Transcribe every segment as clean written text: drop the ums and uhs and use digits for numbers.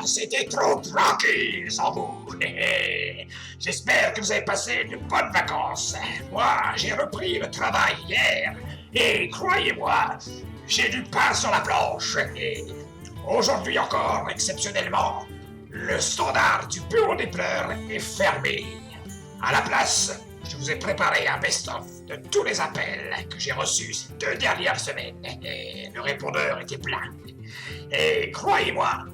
c'était trop tranquille sans vous. J'espère que vous avez passé de bonnes vacances. Moi, j'ai repris le travail hier. Et croyez-moi, j'ai du pain sur la planche. Et aujourd'hui encore, exceptionnellement, le standard du bureau des pleurs est fermé. À la place, je vous ai préparé un best-of de tous les appels que j'ai reçus ces 2 dernières semaines. Et le répondeur était plein. Et croyez-moi,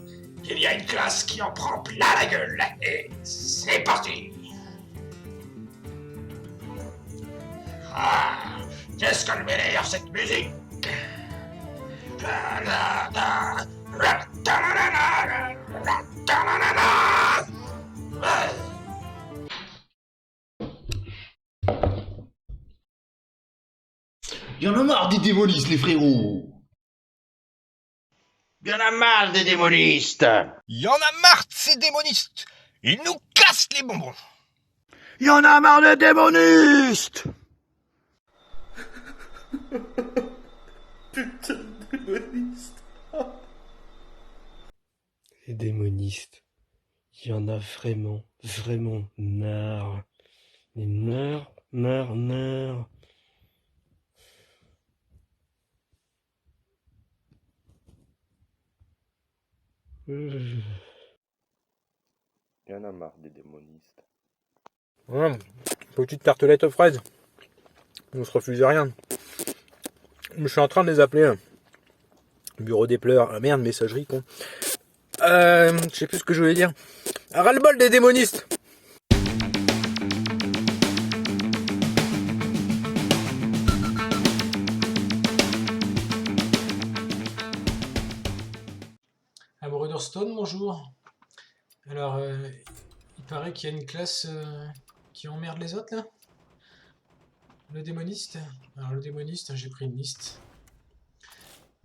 il y a une classe qui en prend plein la gueule. Et c'est parti. Ah, qu'est-ce qu'elle m'énerve cette musique. Y'en a marre des démonistes, les frérots! Y'en a marre des démonistes! Y'en a marre de ces démonistes! Ils nous cassent les bonbons! Y'en a marre des démonistes! Putain de démonistes! Les démonistes. Il y en a vraiment, vraiment marre. Mais marre. Il y en a marre des démonistes. Petite tartelette aux fraises. On se refuse rien. Je suis en train de les appeler. Bureau des pleurs. Ah merde, messagerie, con. Je sais plus ce que je voulais dire. Ras-le-bol des démonistes! Amoureux d'Hearthstone, bonjour. Alors, il paraît qu'il y a une classe qui emmerde les autres, là. Le démoniste. Alors, le démoniste, j'ai pris une liste.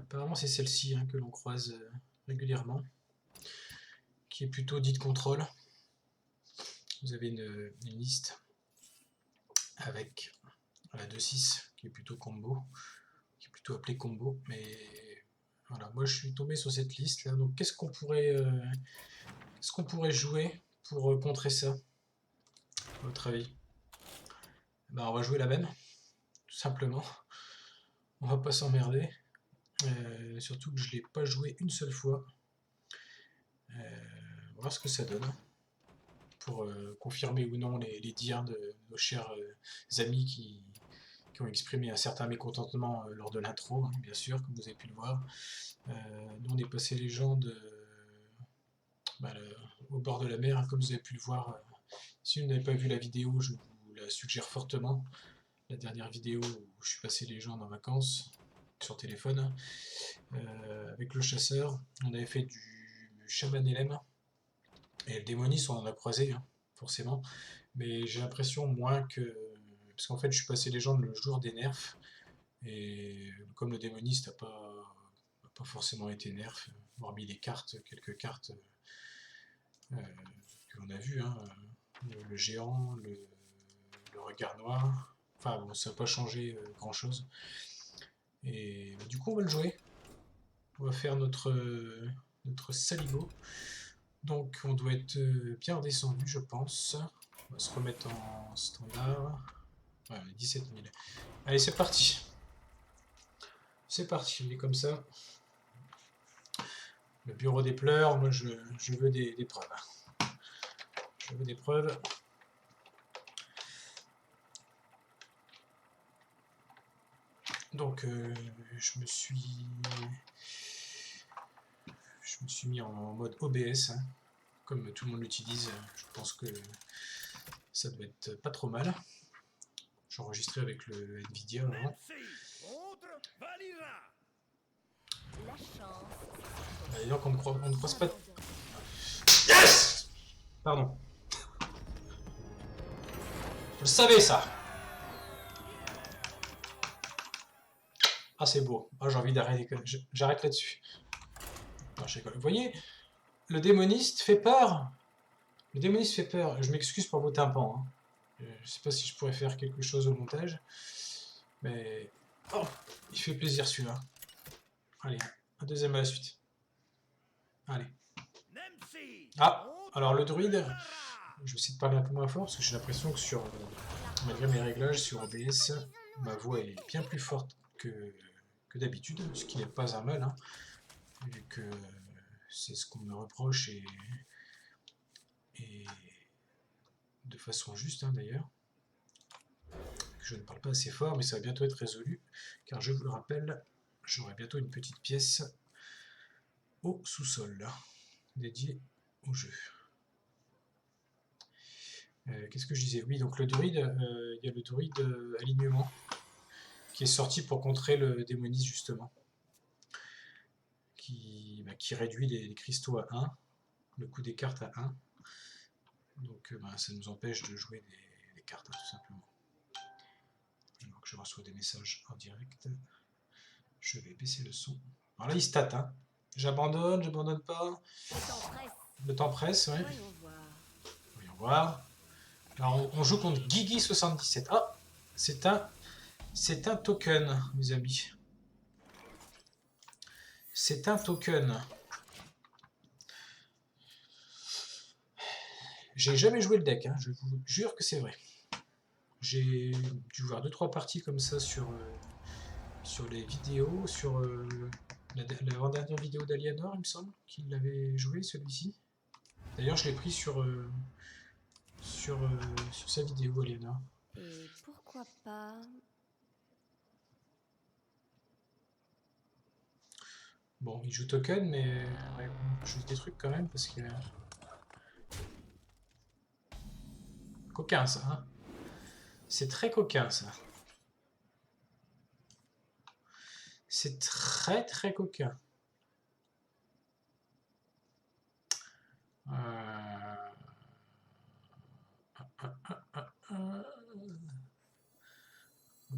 Apparemment, c'est celle-ci que l'on croise régulièrement, qui est plutôt dite contrôle. Vous avez une liste avec la 2-6, qui est plutôt combo, qui est plutôt appelée combo, mais voilà, moi je suis tombé sur cette liste là, donc qu'est-ce qu'on pourrait jouer pour contrer ça, à votre avis? Ben, on va jouer la même, tout simplement. On va pas s'emmerder, surtout que je l'ai pas joué une seule fois. On va voir ce que ça donne, pour confirmer ou non les dires de nos chers amis qui ont exprimé un certain mécontentement lors de l'intro, bien sûr, comme vous avez pu le voir. Nous on est passé légende au bord de la mer, comme vous avez pu le voir. Si vous n'avez pas vu la vidéo, je vous la suggère fortement. La dernière vidéo où je suis passé légende en vacances, sur téléphone, avec le chasseur. On avait fait du Shaman LM, et le démoniste on en a croisé, forcément. Mais j'ai l'impression moins que... Parce qu'en fait je suis passé légende le jour des nerfs, et comme le démoniste n'a pas forcément été nerf, hormis les cartes, quelques cartes que l'on a vues, le géant, le regard noir, enfin bon, ça n'a pas changé grand chose. Et du coup on va le jouer, on va faire notre saligo, donc on doit être bien redescendu je pense. On va se remettre en standard, ouais, 17 000. Allez, c'est parti, on est comme ça. Le bureau des pleurs, moi je veux des preuves. Je veux des preuves. Donc je me suis mis en mode OBS, comme tout le monde l'utilise. Je pense que ça doit être pas trop mal. J'ai enregistré avec le Nvidia avant. Allez, donc on ne croise pas. Yes! Pardon. Je le savais ça. Ah c'est beau. Ah, j'ai envie d'arrêter. J'arrête là-dessus. Vous voyez, le démoniste fait peur. Le démoniste fait peur. Je m'excuse pour vos tympans. Je sais pas si je pourrais faire quelque chose au montage. Mais... Oh, il fait plaisir celui-là. Allez, un deuxième à la suite. Allez. Ah, alors le druide, je vais essayer de parler un peu moins fort parce que j'ai l'impression que malgré mes réglages sur OBS, ma voix est bien plus forte que d'habitude, ce qui n'est pas un mal, hein, vu que c'est ce qu'on me reproche et de façon juste hein, d'ailleurs. Je ne parle pas assez fort, mais ça va bientôt être résolu, car je vous le rappelle, j'aurai bientôt une petite pièce au sous-sol, dédiée au jeu. Qu'est-ce que je disais? Oui, donc le druide, il y a le druide alignement, qui est sorti pour contrer le démoniste justement, qui réduit les cristaux à 1, le coût des cartes à 1, donc ça nous empêche de jouer des cartes, hein, tout simplement. Alors que je reçois des messages en direct, je vais baisser le son. Alors là, il stat, hein. J'abandonne pas. Le temps presse, ouais. Voyons voir. Alors, on joue contre Guigui77. Ah, c'est un token, mes amis. C'est un token. J'ai jamais joué le deck, hein. Je vous jure que c'est vrai. J'ai dû voir 2-3 parties comme ça sur les vidéos, sur l'avant-dernière vidéo d'Aliénor, il me semble, qu'il l'avait joué, celui-ci. D'ailleurs, je l'ai pris sur sa vidéo, Aliénor. Et pourquoi pas... Bon, il joue token, mais ouais, bon, je joue des trucs quand même, parce que... Coquin, ça, hein. C'est très coquin, ça. C'est très très coquin.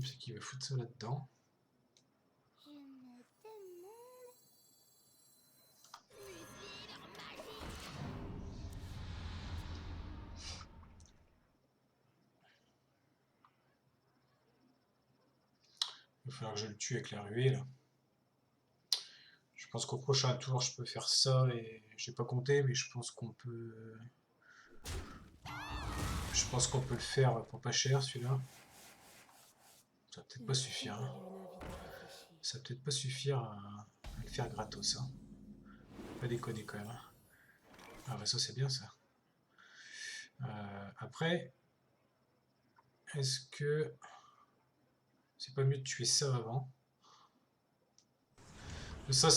C'est qui va foutre ça là-dedans. Il va falloir que je le tue avec la ruée là. Je pense qu'au prochain tour je peux faire ça et j'ai pas compté mais je pense qu'on peut. Je pense qu'on peut le faire pour pas cher celui-là. Ça va peut-être pas suffire. Hein. Ça va peut-être pas suffire à le faire gratos. Hein. Pas déconner quand même. Hein. Ah bah ça c'est bien ça. Après, est-ce que c'est pas mieux de tuer ça avant? Ça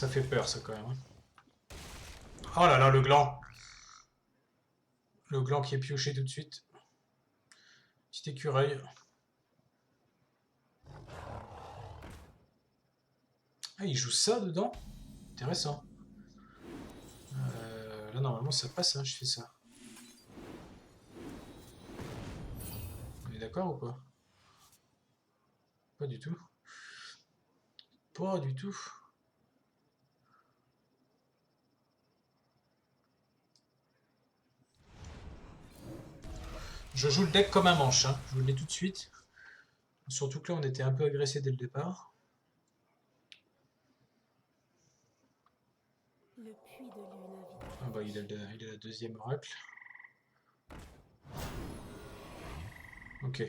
fait peur ça quand même. Hein. Oh là là, le gland! Le gland qui est pioché tout de suite. Petit écureuil. Ah, il joue ça dedans? Intéressant. Là, normalement, ça passe, hein, je fais ça. On est d'accord ou pas? Pas du tout. Pas du tout. Je joue le deck comme un manche, hein. Je vous le dis tout de suite. Surtout que là, on était un peu agressé dès le départ. Le puits de lune invite. Ah bah, il a la deuxième oracle. Ok.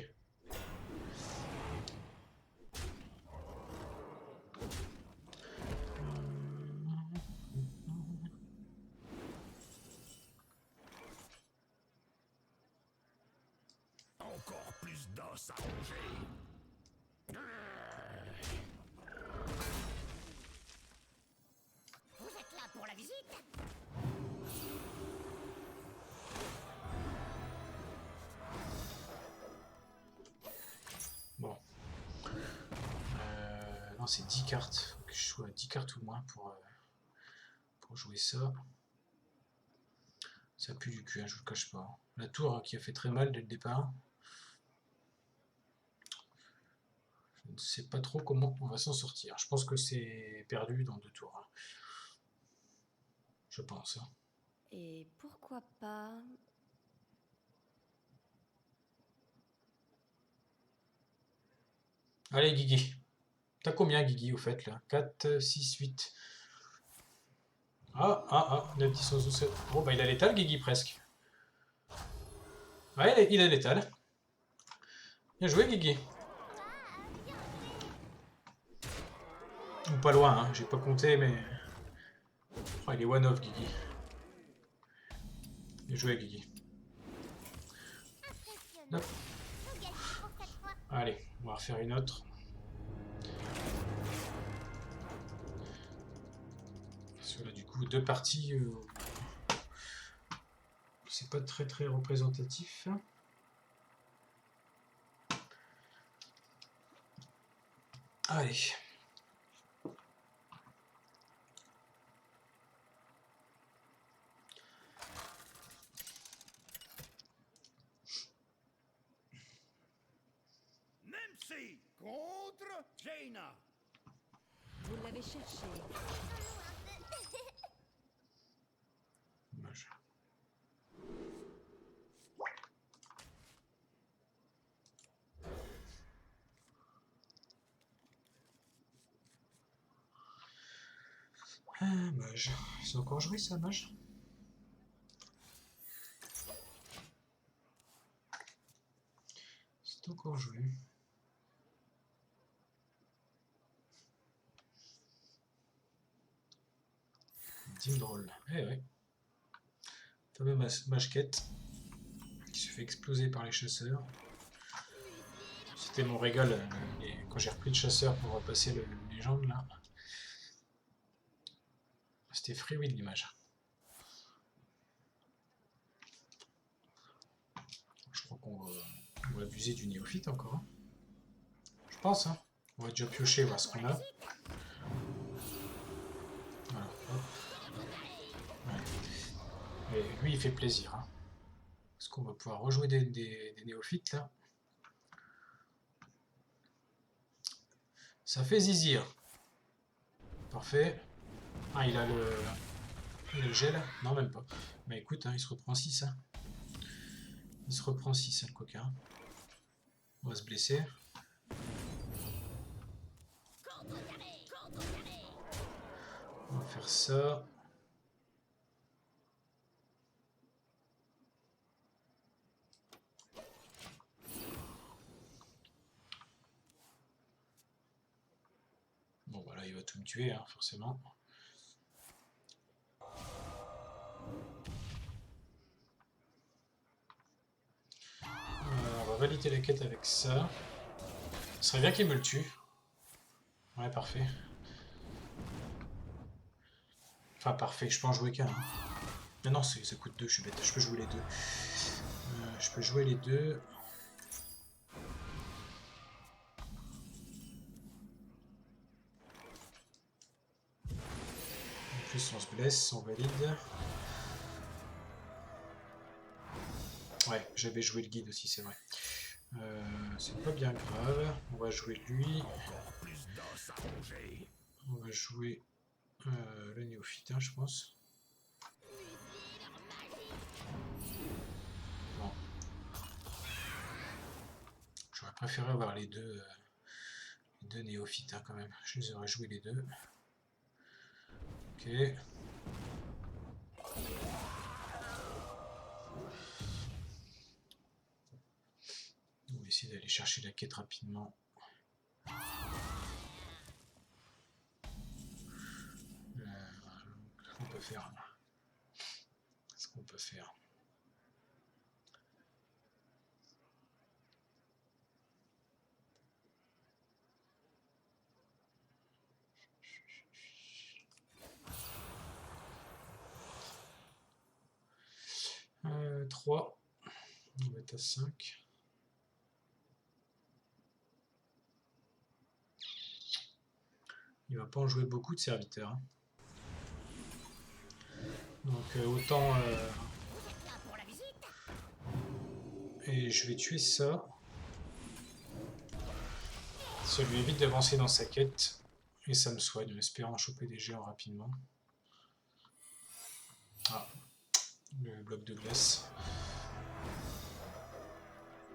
Encore plus d'os à ronger. Vous êtes là pour la visite? Bon. Non, c'est 10 cartes. Faut que je joue à 10 cartes ou moins pour jouer ça. Ça pue du cul, hein, je vous le cache pas. La tour hein, qui a fait très mal dès le départ. Je ne sais pas trop comment on va s'en sortir. Je pense que c'est perdu dans 2 tours. Hein. Je pense. Hein. Et pourquoi pas... Allez, Guigui. T'as combien, Guigui, au fait, là? 4, 6, 8. 9-10-11-12. Bon, bah il a l'étal, Guigui, presque. Ouais, il a l'étal. Bien joué, Guigui. Ou pas loin, hein. J'ai pas compté, mais... Oh, il est one-off, Guigui. Bien joué, Guigui. Hop. Allez, on va refaire une autre. Parce que là, du coup, deux parties... c'est pas très très représentatif. Allez. Memsi contre Jaina. Vous l'avez cherché. Dommage. Ah, mage. C'est encore joué ça, mage? C'est encore joué. Team drôle. Eh ouais. Fameux mage-quête qui se fait exploser par les chasseurs. C'était mon régal quand j'ai repris le chasseur pour repasser le légende là. C'était freewheel l'image. Je crois qu'on va abuser du néophyte encore. Hein. Je pense. Hein. On va déjà piocher, voir ce qu'on a. Voilà. Hop. Ouais. Et lui il fait plaisir. Hein. Est-ce qu'on va pouvoir rejouer des néophytes là? Ça fait zizir. Parfait. Ah, il a le gel. Non, même pas. Mais écoute, hein, il se reprend 6. Hein. Il se reprend 6, hein, le coquin. On va se blesser. On va faire ça. Bon, voilà, il va tout me tuer, hein, forcément. On va valider la quête avec ça. Ce serait bien qu'il me le tue. Ouais, parfait. Enfin, parfait, je peux en jouer qu'un. Hein. Mais non, ça coûte 2, je suis bête. Je peux jouer les deux. Je peux jouer les deux. En plus, on se blesse, on valide. Ouais, j'avais joué le guide aussi, c'est vrai. C'est pas bien grave. On va jouer lui. On va jouer le néophyte, hein, je pense. Bon. J'aurais préféré avoir les deux néophytes hein, quand même. Je les aurais joués les deux. Ok. On va essayer d'aller chercher la quête rapidement. Qu'est-ce qu'on peut faire là? Qu'est-ce qu'on peut faire? Euh, 3. On va être à 5. Il va pas en jouer beaucoup de serviteurs. Hein. Donc autant... Et je vais tuer ça. Ça lui évite d'avancer dans sa quête. Et ça me soigne en espérant choper des géants rapidement. Ah, le bloc de glace.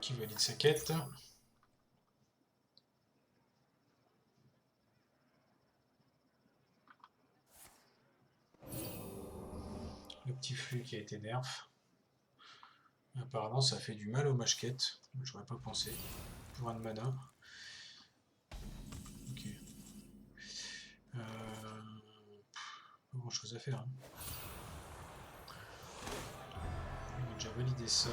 Qui valide sa quête. Le petit flux qui a été nerf. Apparemment, ça fait du mal aux machquettes. J'aurais pas pensé. Pour un de mana. Ok. Pas grand chose à faire. Hein. On a déjà validé ça.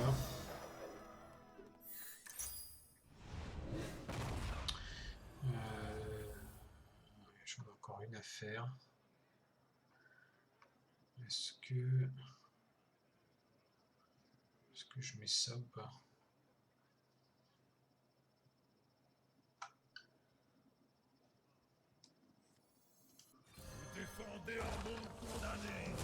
J'en ai encore une à faire. Est-ce que je mets ça ou pas? Défendez un monde condamné.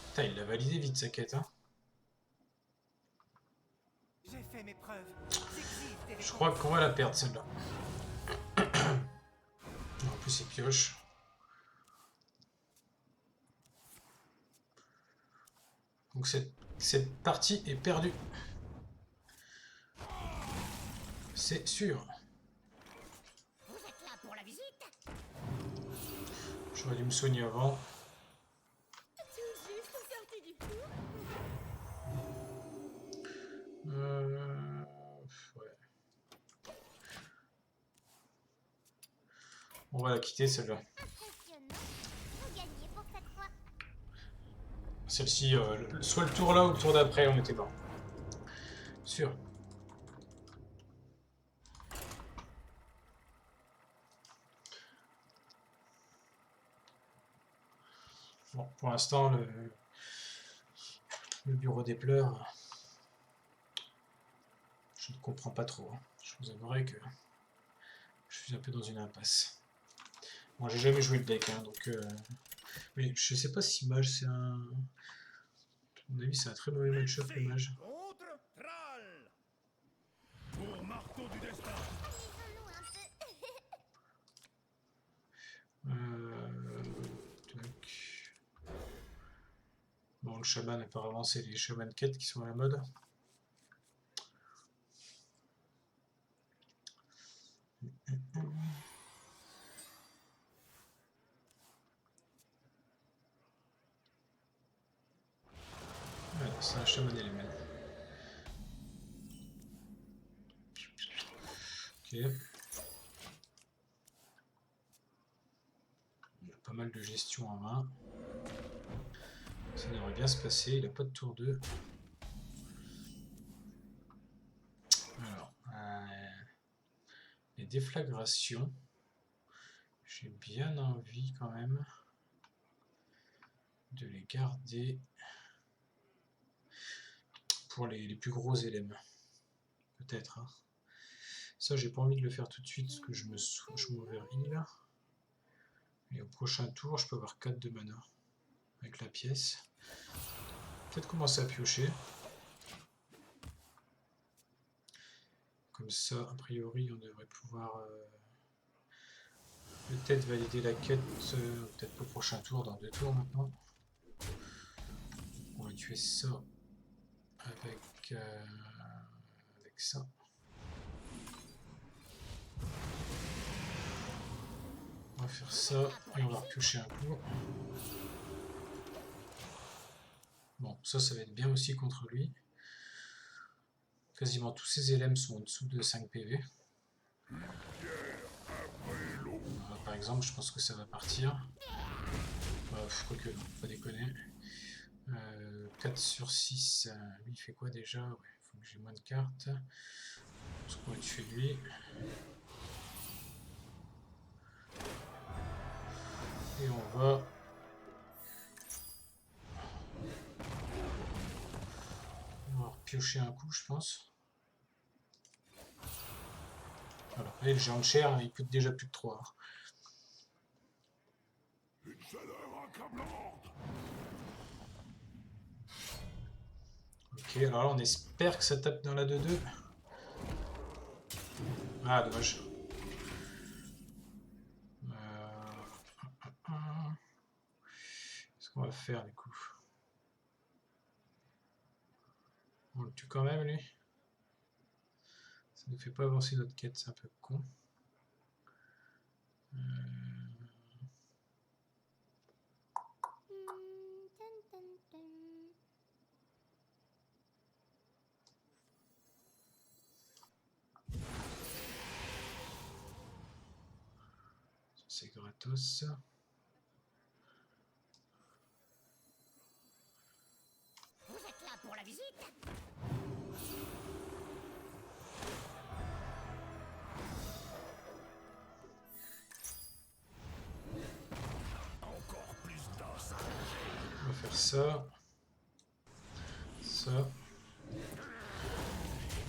Putain, il l'a validé vite sa quête, hein. J'ai fait mes preuves. Je crois qu'on va la perdre celle-là. En plus, il pioche. Donc cette partie est perdue. C'est sûr. Vous êtes là pour la visite? J'aurais dû me soigner avant. Tout juste sorti du four. Ouais. On va la quitter celle-là. Impressionnant. Vous gagnez pour cette fois. Celle-ci, soit le tour là ou le tour d'après, on était bon. Sûr. Bon, pour l'instant, le bureau des pleurs, je ne comprends pas trop. Hein. Je vous avouerai que je suis un peu dans une impasse. Bon, j'ai jamais joué le deck, hein, donc... mais je sais pas si mage c'est un... À mon avis, c'est un très mauvais match-up, le mage. Contre Thrall. Pour marteau du destin. Amusons-nous un peu. Tac. Bon, le chaman, apparemment, c'est les shaman quêtes qui sont à la mode. Voilà, c'est un chaman élément. Ok. Il y a pas mal de gestion en main. Ça devrait bien se passer, il n'a pas de tour 2. Alors, les déflagrations. J'ai bien envie quand même de les garder pour les plus gros éléments. Peut-être. Hein. Ça, j'ai pas envie de le faire tout de suite parce que je m'overheal. Et au prochain tour, je peux avoir 4 de mana avec la pièce. Peut-être commencer à piocher. Comme ça, a priori, on devrait pouvoir peut-être valider la quête, peut-être au prochain tour, dans 2 tours maintenant. On va tuer ça avec ça. On va faire ça et on va repiocher un coup. Bon, ça va être bien aussi contre lui. Quasiment tous ces éléments sont en dessous de 5 PV. Par exemple, je pense que ça va partir. Quoique, non, pas déconner. 4 sur 6, lui il fait quoi déjà? Ouais, il faut que j'ai moins de cartes. Parce qu'on va tuer lui. Et on va... piocher un coup, je pense. Voilà. Et le géant de chair, il coûte déjà plus de 3. Ok, alors là, on espère que ça tape dans la 2-2. Ah, dommage. Est-ce On va faire du coup. On le tue quand même lui. Ça ne fait pas avancer notre quête, c'est un peu con. C'est gratos. Vous êtes là pour la visite? Encore plus d'os. On va faire ça. Ça.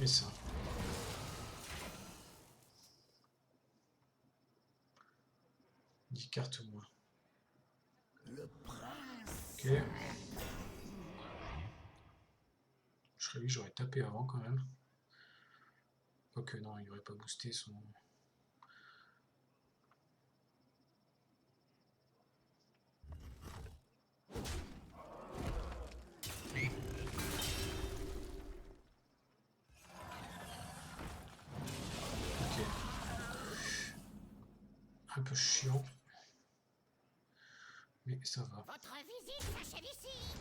Et ça. Cartes au moins. Ok. Je serais lui, j'aurais tapé avant quand même. Quoique non, il aurait pas boosté son. Ok. Un peu chiant. Mais ça va. Votre visite s'achève ici.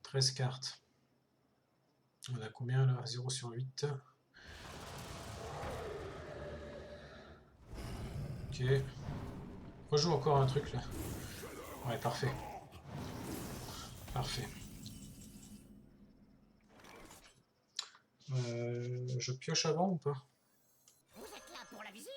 13 cartes. On a combien là? 0 sur 8. Ok. Rejoue encore un truc là. Ouais, parfait. Parfait. Je pioche avant ou pas? Vous êtes là pour la visite?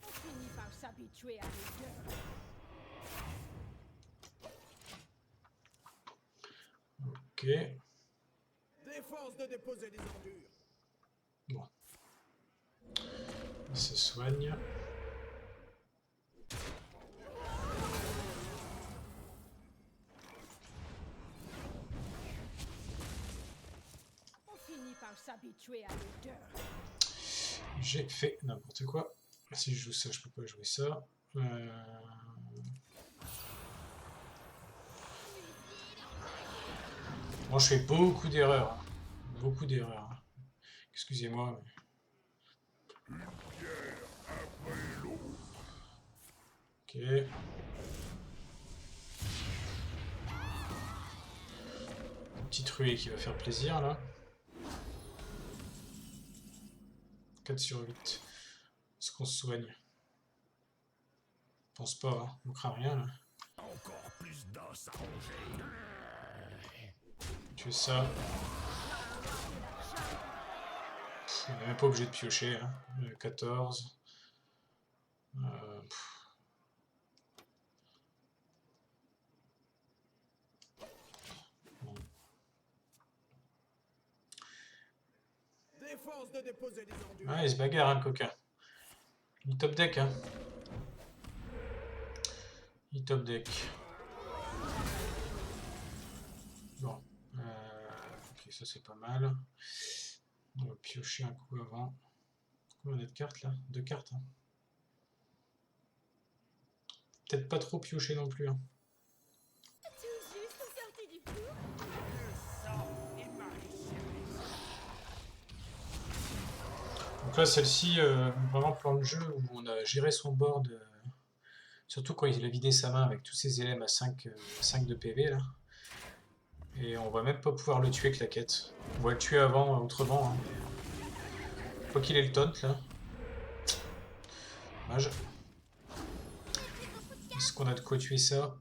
On finit par s'habituer à l'odeur. Ok. Défense de déposer des ordures. Bon. Il se soigne. On finit par s'habituer à l'odeur. J'ai fait n'importe quoi. Si je joue ça, je peux pas jouer ça. Bon, je fais beaucoup d'erreurs. Hein. Beaucoup d'erreurs. Hein. Excusez-moi. Mais... Ok. Une petite ruée qui va faire plaisir là. 4 sur 8. Est-ce qu'on se soigne? Je pense pas, hein. On craint rien là. Encore plus d'os à ronger. Tu fais ça. On n'est même pas obligé de piocher. Hein. 14. Bon. Défense de déposer des ordures. Ah, il se bagarre, hein, le coquin. Il top deck, hein. Il top deck. Bon. Ok, ça c'est pas mal. On va piocher un coup avant. Combien on a de cartes là? 2 cartes. Hein. Peut-être pas trop piocher non plus. Hein. Tout juste sorti du four. Donc là, celle-ci, vraiment plan de jeu où on a géré son board. Surtout quand il a vidé sa main avec tous ses élèves à 5 de PV là. Et on va même pas pouvoir le tuer avec la quête. On va le tuer avant, autrement. Hein. Quoi qu'il ait le taunt là. Dommage. Est-ce qu'on a de quoi tuer ça?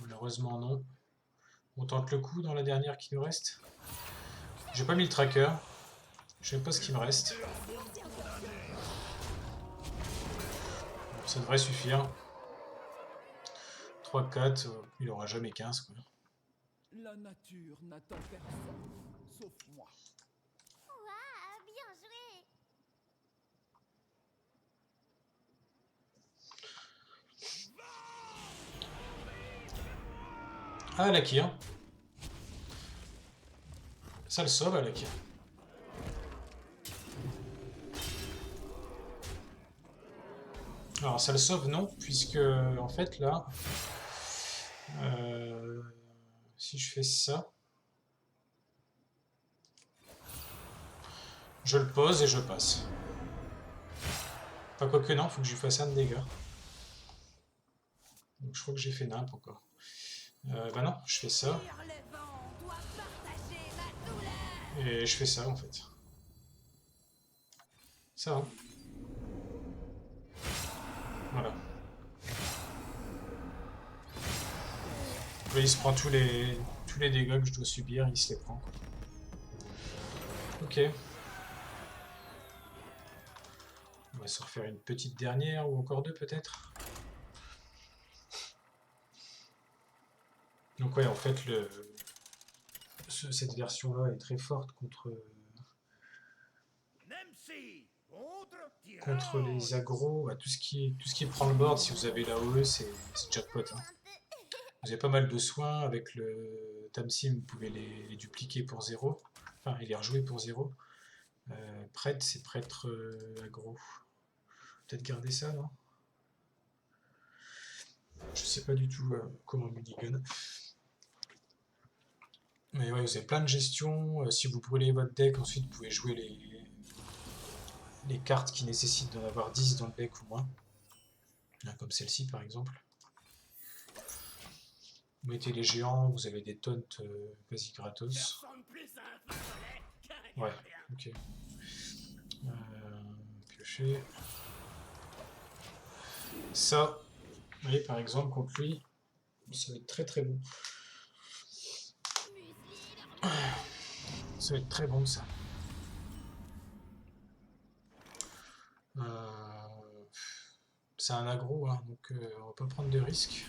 Malheureusement non. On tente le coup dans la dernière qui nous reste. J'ai pas mis le tracker. Je sais pas ce qu'il me reste. Bon, ça devrait suffire. 3, 4, il aura jamais 15 quoi. La nature n'attend personne, sauf moi. Waouh, bien joué. Ah, Lucky, hein. Ça le sauve, Lucky. Alors, ça le sauve, non, puisque, en fait, là... si je fais ça... Je le pose et je passe. Enfin, quoique non, faut que je lui fasse un de dégâts. Donc je crois que j'ai fait nimp encore. Bah non, je fais ça. Et je fais ça en fait. Ça va. Voilà. Là, il se prend tous les dégâts que je dois subir, il se les prend. Ok. On va se refaire une petite dernière, ou encore deux peut-être. Donc ouais, en fait, cette version-là est très forte contre les agros. Tout ce qui prend le board, si vous avez l'AOE, c'est jackpot. Hein. Vous avez pas mal de soins. Avec le Tamsim, vous pouvez les dupliquer pour 0. Enfin, et les rejouer pour 0. Prêtre, c'est prêtre aggro. Peut-être garder ça, non? Je sais pas du tout comment mulligan. Mais ouais, vous avez plein de gestion. Si vous brûlez votre deck, ensuite vous pouvez jouer les cartes qui nécessitent d'en avoir 10 dans le deck ou moins. Comme celle-ci par exemple. Vous mettez les géants, vous avez des taunts quasi gratos. Ouais, ok. Piocher. Ça, vous voyez par exemple contre lui, ça va être très très bon. Ça va être très bon ça. C'est un aggro, hein, donc on va pas prendre de risques.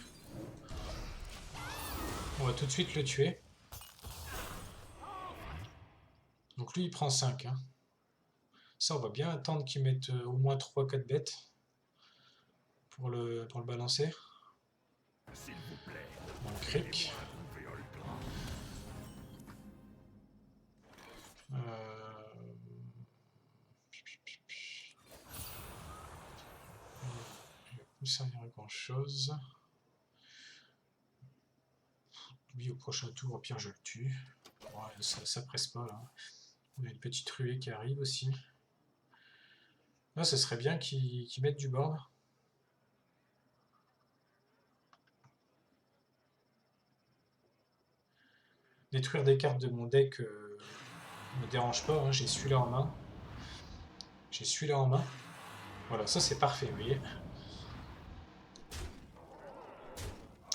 On va tout de suite le tuer. Donc lui il prend 5. Hein. Ça on va bien attendre qu'il mette au moins 3-4 bêtes pour le balancer. On cric. Ne servira grand chose. Lui au prochain tour, au pire je le tue. Ouais, ça presse pas là. On a une petite ruée qui arrive aussi. Là, ce serait bien qu'ils mettent du board. Détruire des cartes de mon deck me dérange pas, hein. J'ai celui-là en main. J'ai celui-là en main. Voilà, ça c'est parfait, vous voyez.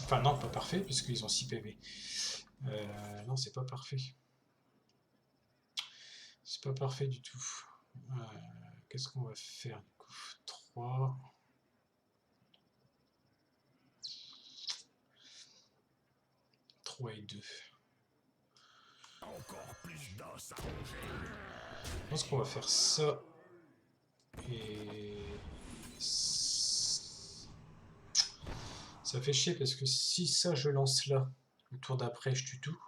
Enfin non, pas parfait, puisqu'ils ont 6 PV. Non, c'est pas parfait. C'est pas parfait du tout. Qu'est-ce qu'on va faire du coup? 3. Et 2. Je pense qu'on va faire ça. Et... ça fait chier parce que si ça je lance là, le tour d'après je tue tout.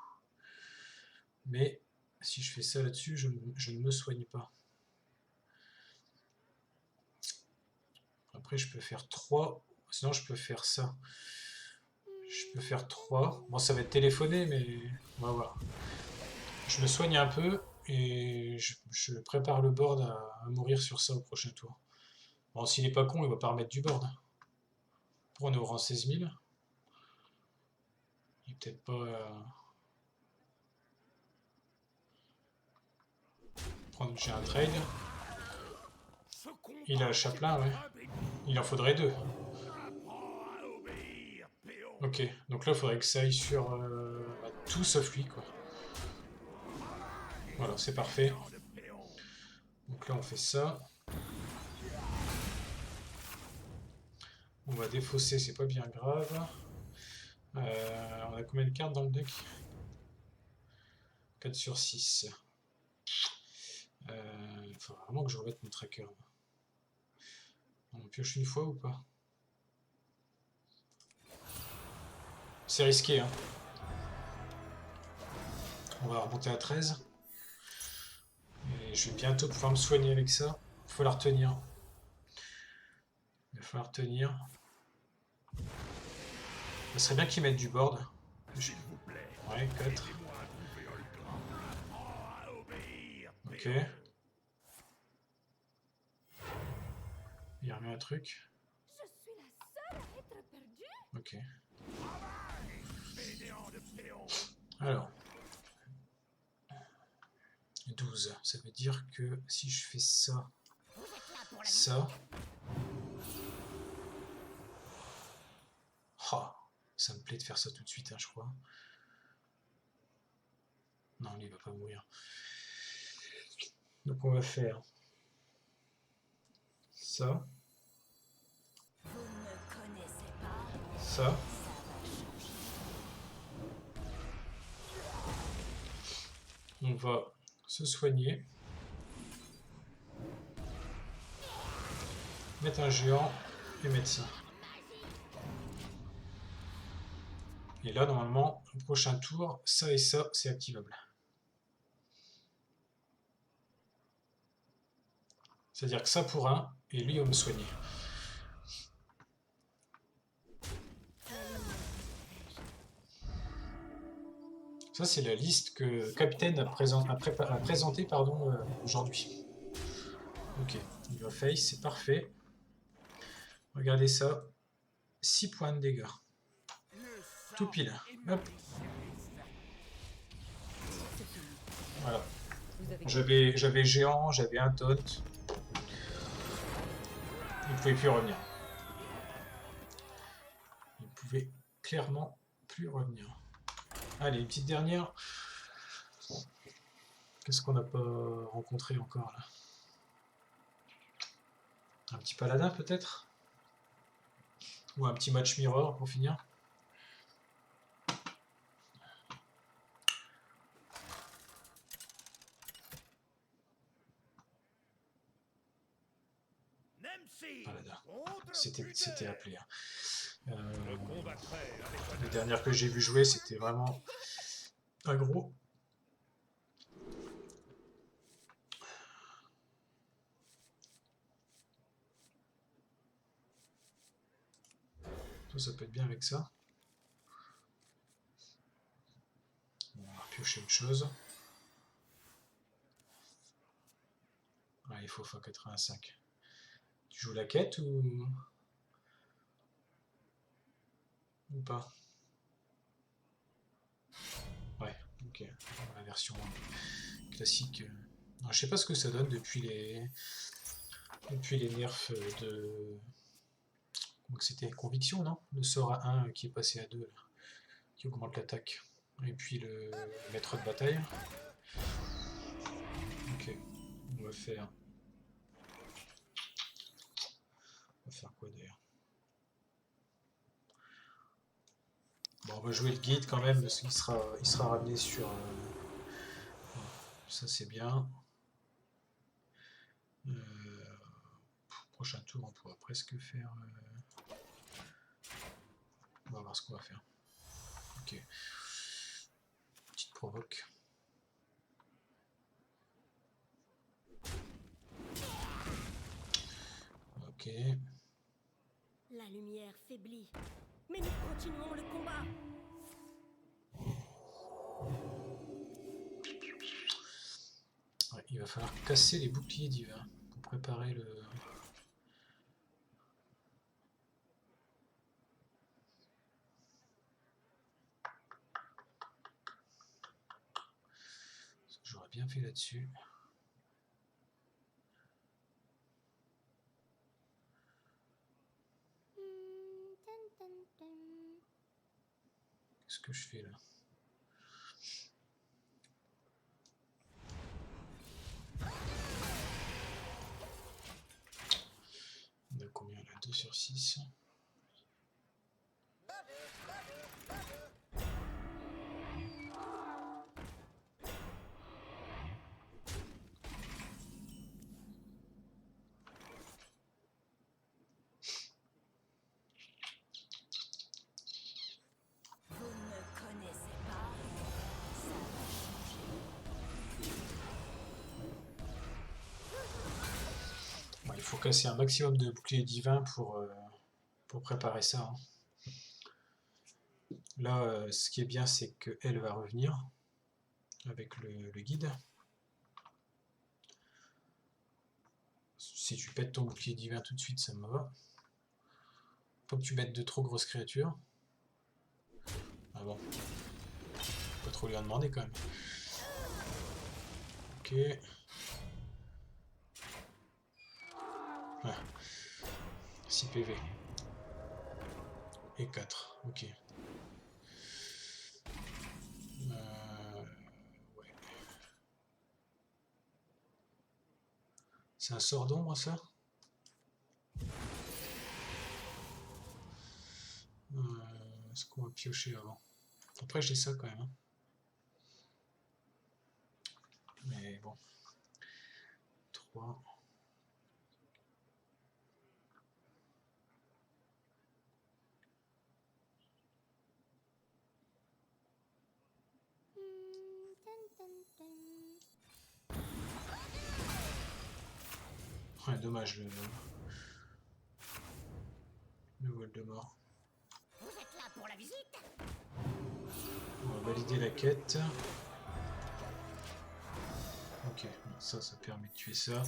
Mais si je fais ça là-dessus, je ne me soigne pas. Après je peux faire 3. Sinon je peux faire ça. Je peux faire 3. Bon ça va être téléphoné mais on va voir. Je me soigne un peu et je prépare le board à mourir sur ça au prochain tour. Bon s'il est pas con il va pas remettre du board. Pour on est au rang 16 000. Il est peut-être pas... J'ai un trade. Il a un chaplain, ouais. Il en faudrait 2. Ok, donc là il faudrait que ça aille sur tout sauf lui, quoi. Voilà, c'est parfait. Donc là on fait ça. On va défausser, c'est pas bien grave. On a combien de cartes dans le deck? 4 sur 6. Il faut vraiment que je remette mon tracker. On pioche une fois ou pas? C'est risqué, hein. On va remonter à 13. Et je vais bientôt pouvoir me soigner avec ça. Il faut la retenir. Il va falloir tenir. Ça serait bien qu'ils mettent du board. Ouais, 4. Ok. Il remet un truc. Je suis la seule à être perdue. Ok. Alors. 12. Ça veut dire que si je fais ça, ça. Oh, ça me plaît de faire ça tout de suite, hein, je crois. Non, lui, il va pas mourir. Donc on va faire ça. Ça. On va se soigner. Mettre un géant et mettre ça. Et là, normalement, le prochain tour, ça et ça, c'est activable. C'est-à-dire que ça pour un, et lui, on va me soigner. Ça, c'est la liste que Capitaine a présentée aujourd'hui. Ok, il va face, c'est parfait. Regardez ça. 6 points de dégâts. Tout pile. Hop. Voilà. J'avais géant, j'avais un taunt. Il ne pouvait plus revenir. Il ne pouvait clairement plus revenir. Allez, une petite dernière. Qu'est-ce qu'on n'a pas rencontré encore là? Un petit paladin peut-être? Ou un petit match mirror pour finir? Paladin. C'était appelé. Hein. Les dernières que j'ai vu jouer, c'était vraiment aggro. Ça peut être bien avec ça. On va piocher une chose. Ah, il faut x85. Tu joues la quête ou pas? Ouais, ok. La version classique. Alors, je sais pas ce que ça donne depuis les nerfs de... Donc c'était conviction, non? Le sort à 1 qui est passé à 2, là, qui augmente l'attaque. Et puis le maître de bataille. Ok, on va faire... On va faire quoi d'ailleurs? Bon, on va jouer le guide quand même, parce qu'il sera ramené sur... Ça c'est bien. Prochain tour, on pourra presque faire... On va voir ce qu'on va faire. Ok. Petite provoque. Ok. La lumière faiblit, mais nous continuons le combat. Ouais, il va falloir casser les boucliers divins pour préparer le... J'aurais bien fait là-dessus. Qu'est-ce que je fais là? On a combien là? 2 sur 6. faut casser un maximum de boucliers divins pour préparer ça. Hein. Là, ce qui est bien, c'est qu'elle va revenir avec le guide. Si tu pètes ton bouclier divin tout de suite, ça me va. Faut que tu mettes de trop grosses créatures. Ah bon. Pas trop lui en demander quand même. Ok. Ah. 6 PV. Et 4. Ok. Ouais. C'est un sort d'ombre ça? Est-ce qu'on va piocher avant? Après j'ai ça quand même. Hein. Mais bon. 3. Ouais, dommage le Voldemort. Vous êtes là pour la visite? On va valider la quête. Ok, ça permet de tuer ça.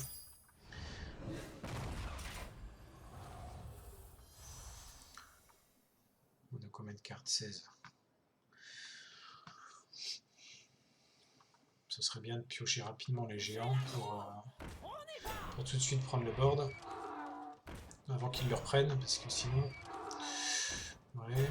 On a combien de cartes? 16. Ce serait bien de piocher rapidement les géants pour tout de suite prendre le board. Avant qu'ils le reprennent, parce que sinon... Ouais...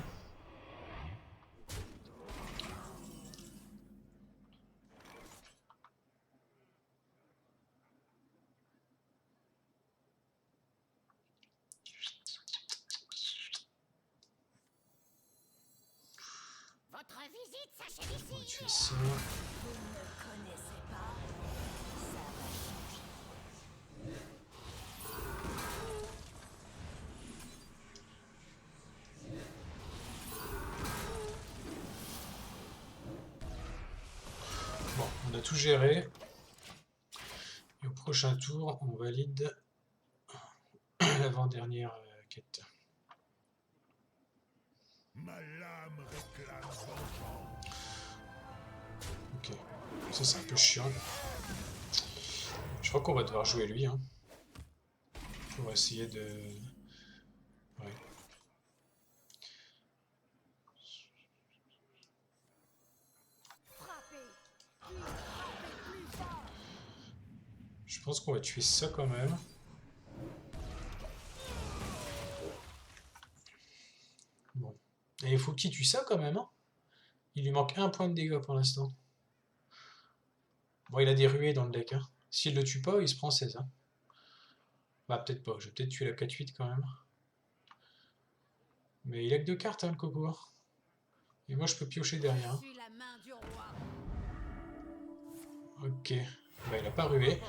Votre visite s'achève ici. On va tuer ça. Vous ne me connaissez pas? Ça va changer. Bon, on a tout géré. Et au prochain tour, on valide l'avant-dernière quête. Ma lame réclame vengeance. Ok, ça c'est un peu chiant. Je crois qu'on va devoir jouer lui. Hein. Pour essayer de... Ouais. Je pense qu'on va tuer ça quand même. Bon. Et il faut qu'il tue ça quand même. Hein. Il lui manque un point de dégâts pour l'instant. Bon, il a des ruées dans le deck. Hein. S'il le tue pas, il se prend 16. Hein. Bah, peut-être pas. Je vais peut-être tuer la 4-8 quand même. Mais il a que 2 cartes, hein, le coco. Et moi, je peux piocher derrière. Hein. Je suis la main du roi. Ok. Bah, il a pas rué.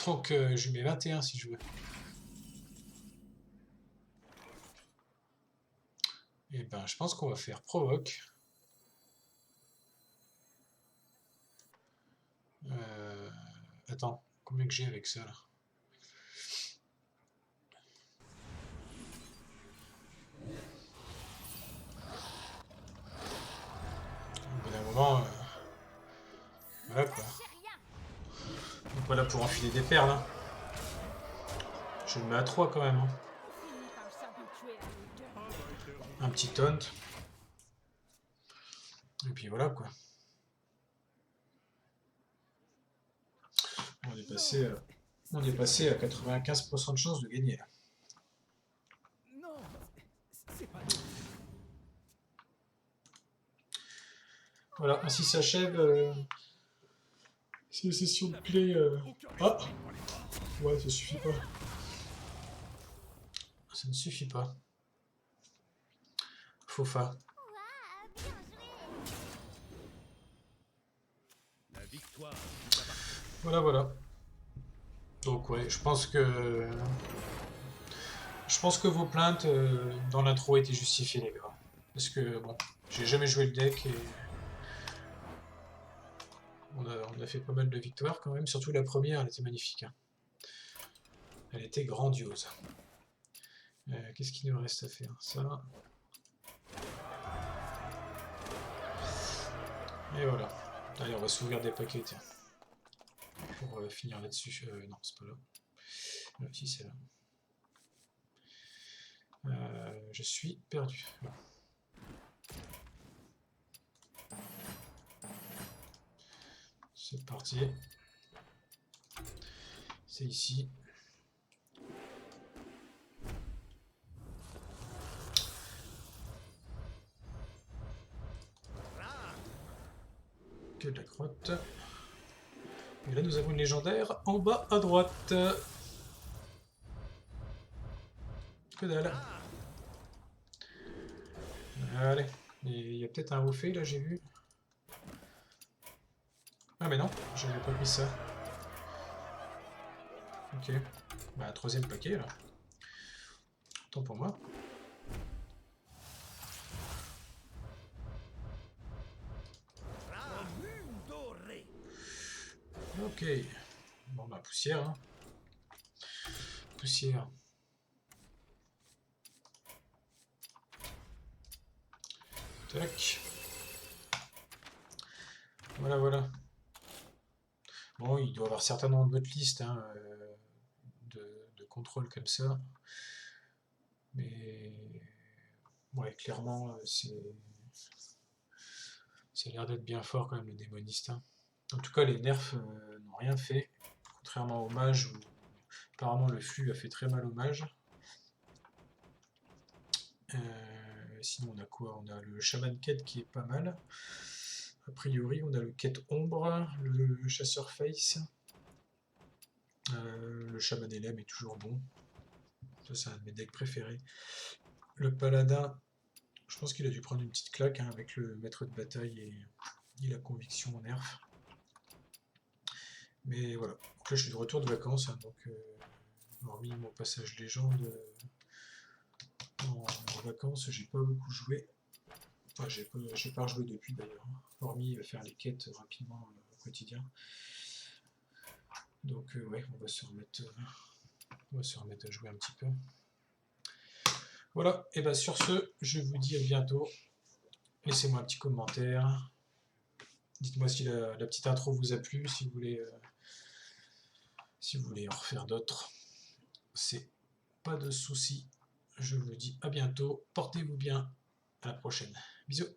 Donc, je lui mets 21 si je veux. Et ben, je pense qu'on va faire provoque. Attends, combien que j'ai avec ça là? Au bout d'un moment, voilà quoi. Donc voilà pour enfiler des perles. Hein. Je le mets à 3 quand même. Hein. Un petit taunt. Et puis voilà quoi. On est passé à 95% de chances de gagner là. Voilà, ainsi s'achève ces sessions de play. Ah ouais, ça suffit pas. Ça ne suffit pas. Fofa. La victoire. Voilà, voilà. Donc ouais, je pense que vos plaintes dans l'intro étaient justifiées les gars. Parce que bon, j'ai jamais joué le deck et On a fait pas mal de victoires quand même, surtout la première, elle était magnifique. Hein. Elle était grandiose. Qu'est-ce qu'il nous reste à faire? Ça. Et voilà. Allez, on va s'ouvrir des paquets, tiens. Pour finir là-dessus. Non, c'est pas là. Si, c'est là. Je suis perdu. Bon. C'est parti. C'est ici. Que de la crotte. Et là, nous avons une légendaire en bas à droite. Que dalle. Allez. Il y a peut-être un haut fait là, j'ai vu. Ah mais non, j'avais pas pris ça. Ok. Bah, troisième paquet là. Tant pour moi. Ok. Bon bah poussière. Hein. Poussière. Tac. Voilà, voilà. Bon, il doit y avoir certainement de votre liste hein, de contrôle comme ça. Mais ouais, clairement, ça a l'air d'être bien fort quand même le démoniste. Hein. En tout cas, les nerfs n'ont rien fait, contrairement au mage où apparemment le flux a fait très mal au mage. Sinon, on a quoi? On a le chaman quête qui est pas mal. A priori, on a le quête ombre, le chasseur face. Le chaman LM est toujours bon. Ça, c'est un de mes decks préférés. Le paladin, je pense qu'il a dû prendre une petite claque hein, avec le maître de bataille et la conviction en nerf. Mais voilà. Donc là, je suis de retour de vacances. Hein, donc, hormis mon passage légende en vacances, j'ai pas beaucoup joué. Enfin, j'ai pas rejoué depuis d'ailleurs. Hein, hormis faire les quêtes rapidement au quotidien. Donc, ouais, on va se remettre à jouer un petit peu. Voilà, et bien sur ce, je vous dis à bientôt. Laissez-moi un petit commentaire. Dites-moi si la petite intro vous a plu, si vous voulez en refaire d'autres. C'est pas de souci. Je vous dis à bientôt. Portez-vous bien. À la prochaine. Bisous.